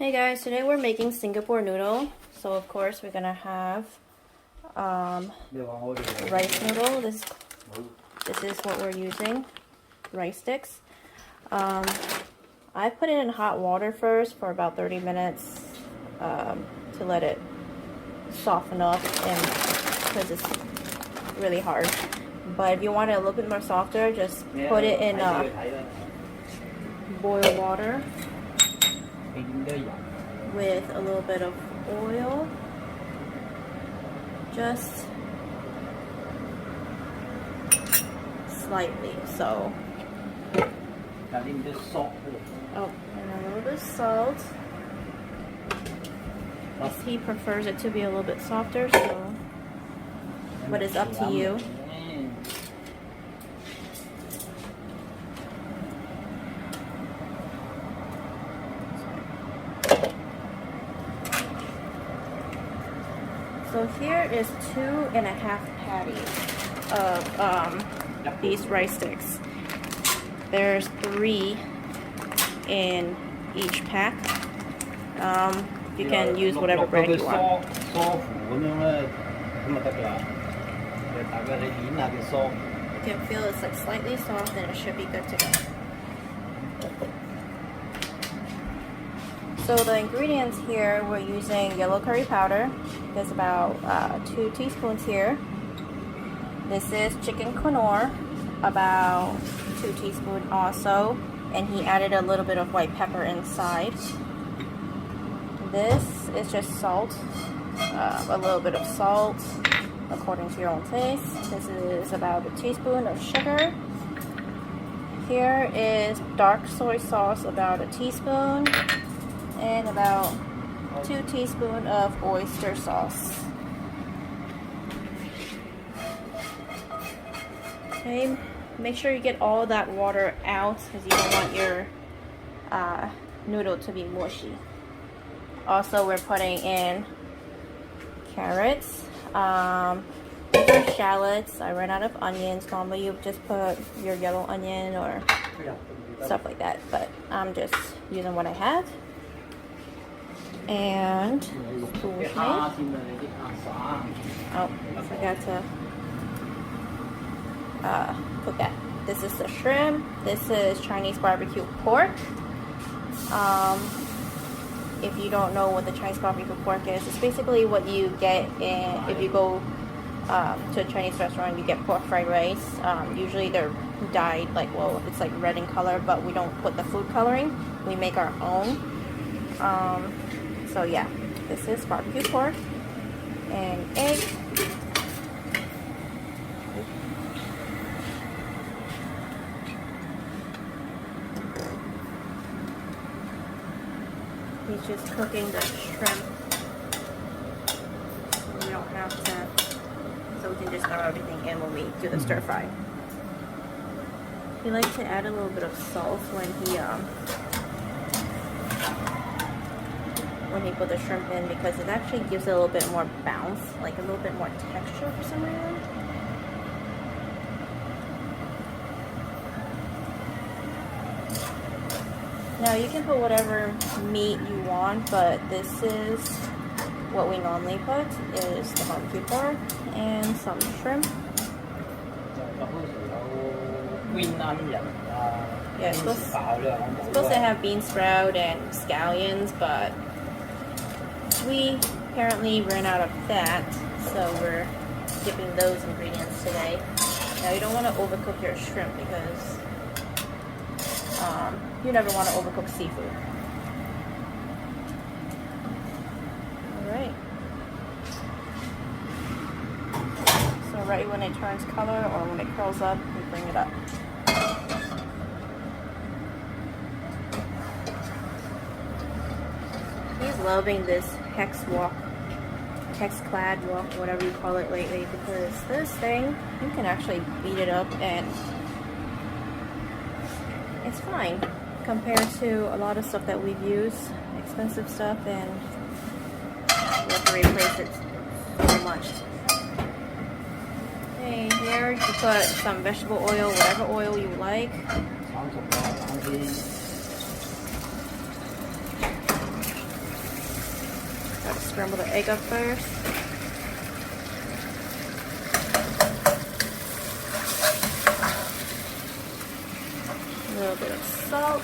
Hey guys, today we're making Singapore noodle. So of course we're gonna have rice noodle. This is what we're using, rice sticks. I put it in hot water first for about 30 minutes to let it soften up, and because it's really hard. But if you want it a little bit more softer, just put it in boiled water with a little bit of oil, just slightly. So, and a little bit of salt. He prefers it to be a little bit softer, so, but it's up to you. So here is 2.5 patties of these rice sticks. There's 3 in each pack. You can use whatever bread you want. You can feel it's like slightly soft, and it should be good to go. So the ingredients here, we're using yellow curry powder. There's about 2 teaspoons here. This is chicken quinoa, about 2 teaspoons also, and he added a little bit of white pepper inside. This is just salt, a little bit of salt according to your own taste. This is about a teaspoon of sugar. Here is dark soy sauce, about a teaspoon, and about 2 teaspoons of oyster sauce. Okay, make sure you get all that water out because you don't want your noodle to be mushy. Also, we're putting in carrots. These are shallots. I ran out of onions. Normally you just put your yellow onion or stuff like that, but I'm just using what I have. And oh, I forgot to cook that. This is the shrimp. This is Chinese barbecue pork. If you don't know what the Chinese barbecue pork is, it's basically what you get if you go to a Chinese restaurant. You get pork fried rice. Usually they're dyed like, well, it's like red in color, but we don't put the food coloring. We make our own. So yeah, this is barbecue pork and egg. He's just cooking the shrimp. We don't have to, so we can just throw everything in when we do the stir fry. He likes to add a little bit of salt when he put the shrimp in, because it actually gives it a little bit more bounce, like a little bit more texture for some reason. Now you can put whatever meat you want, but this is what we normally put, is the barbecue pork and some shrimp. Yeah, it's supposed to have bean sprout and scallions, but we apparently ran out of that, so we're skipping those ingredients today. Now you don't want to overcook your shrimp because you never want to overcook seafood. Alright. So right when it turns color or when it curls up, we bring it up. He's loving this hex clad walk, whatever you call it lately, because this thing, you can actually beat it up and it's fine compared to a lot of stuff that we've used, expensive stuff, and we have to replace it so much. Okay, here you put some vegetable oil, whatever oil you like. scramble the egg up first. A little bit of salt.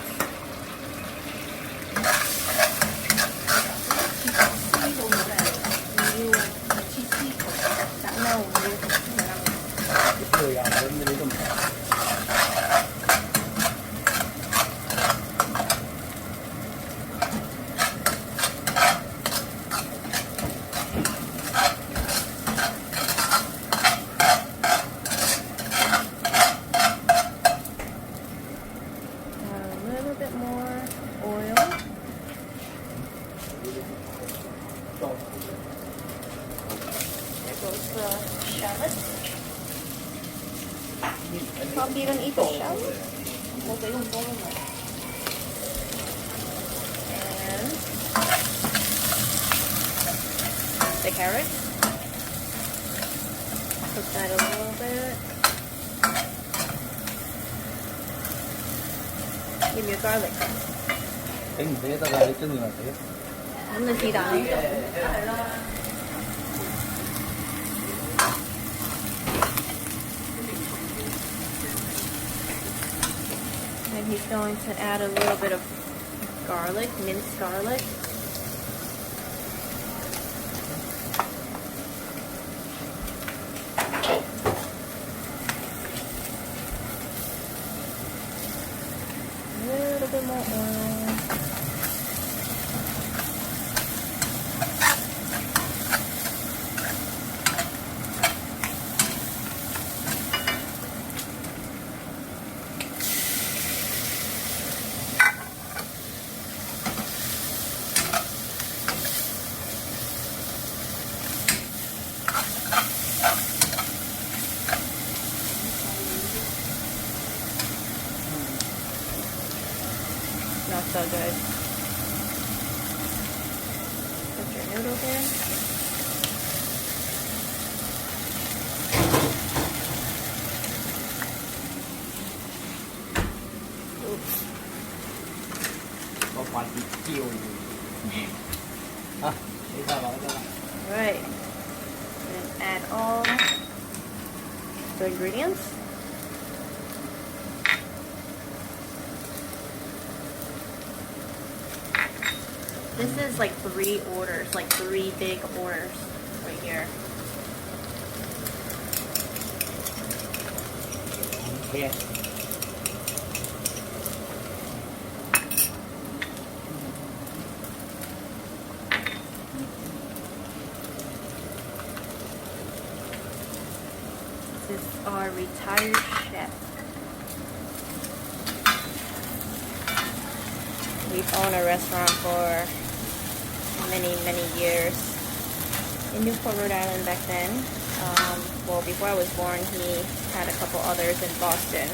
Không ý tổ sáu. Một cái không có luôn rồi. And the carrot. Cook that a little bit. Give me your garlic. Anh thế ta garlic chứ gì mà thế? Không nên gì đó. And he's going to add a little bit of garlic, minced garlic. A little bit more oil. Not so good. Put your noodles in. Oops. Có khoản thịt chiều à, thế sao đó cho Alright. And add all the ingredients. This is like 3 orders, like 3 big orders right here. Yeah. This is our retired chef. We've owned a restaurant for many years in Newport, Rhode Island back then. Well, before I was born, he had a couple others in Boston,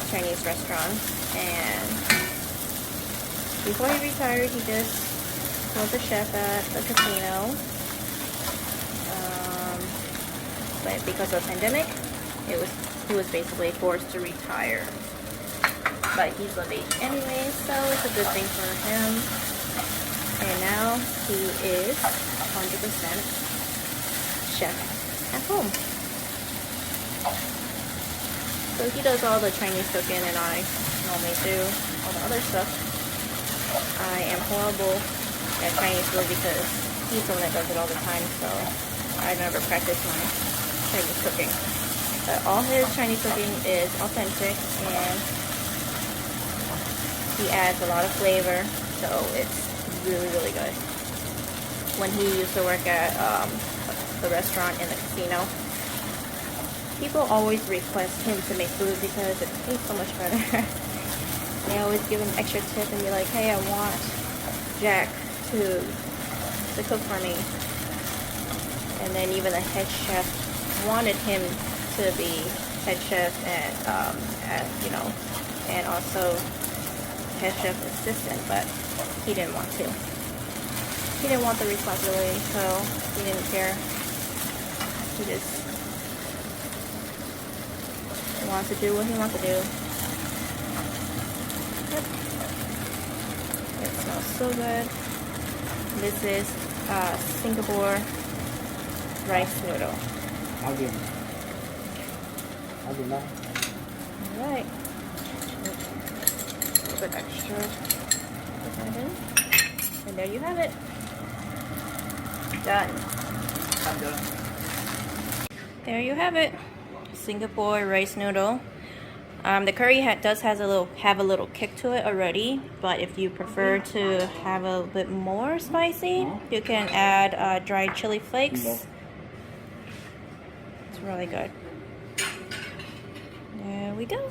Chinese restaurants, and before he retired, he just was a chef at the casino. But because of the pandemic, he was basically forced to retire. But he's of age anyway, so it's a good thing for him. And now he is 100% chef at home. So he does all the Chinese cooking and I normally do all the other stuff. I am horrible at Chinese food because he's the one that does it all the time, so I never practice my Chinese cooking. But all his Chinese cooking is authentic and he adds a lot of flavor, so it's really good. When he used to work at the restaurant in the casino, people always request him to make food because it tastes so much better. They always give him extra tip and be like, hey, I want Jack to cook for me. And then even the head chef wanted him to be head chef and you know, and also head chef assistant, but he didn't want to. He didn't want the responsibility, so he didn't care. He just wants to do what he wants to do. Yep. It smells so good. This is Singapore rice noodle. áo biển đó. Alright. A little bit extra. Put that in. And there you have it. Done. Xong chưa? There you have it. Singapore rice noodle. The curry does have a little kick to it already, but if you prefer to have a bit more spicy, you can add dried chili flakes. It's really good. There we go.